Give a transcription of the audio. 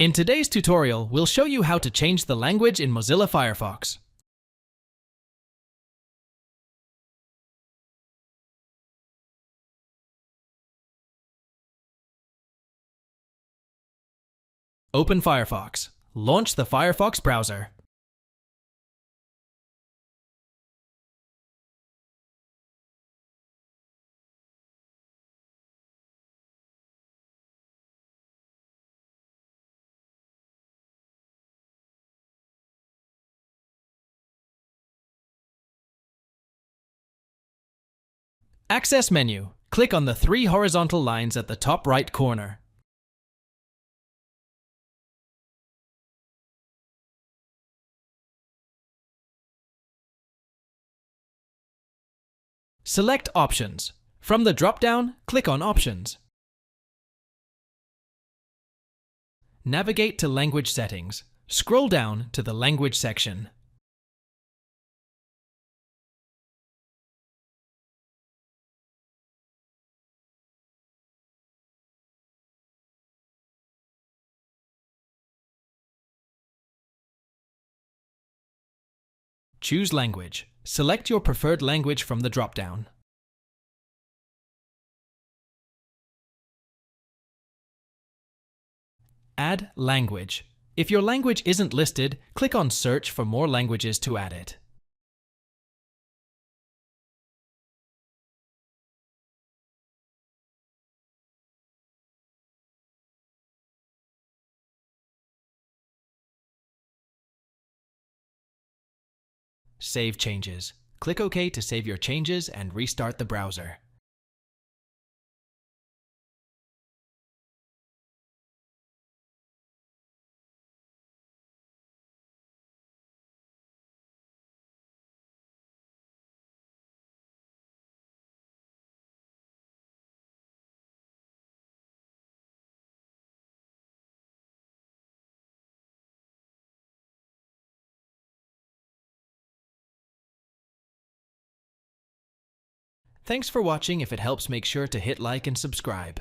In today's tutorial, we'll show you how to change the language in Mozilla Firefox. Open Firefox. Launch the Firefox browser. Access menu. Click on the three horizontal lines at the top right corner. Select Options. From the drop-down, click on Options. Navigate to Language Settings. Scroll down to the Language section. Choose Language. Select your preferred language from the drop-down. Add language. If your language isn't listed, click on Search for more languages to add it. Save changes. Click OK to save your changes and restart the browser. Thanks for watching. If it helps, make sure to hit like and subscribe.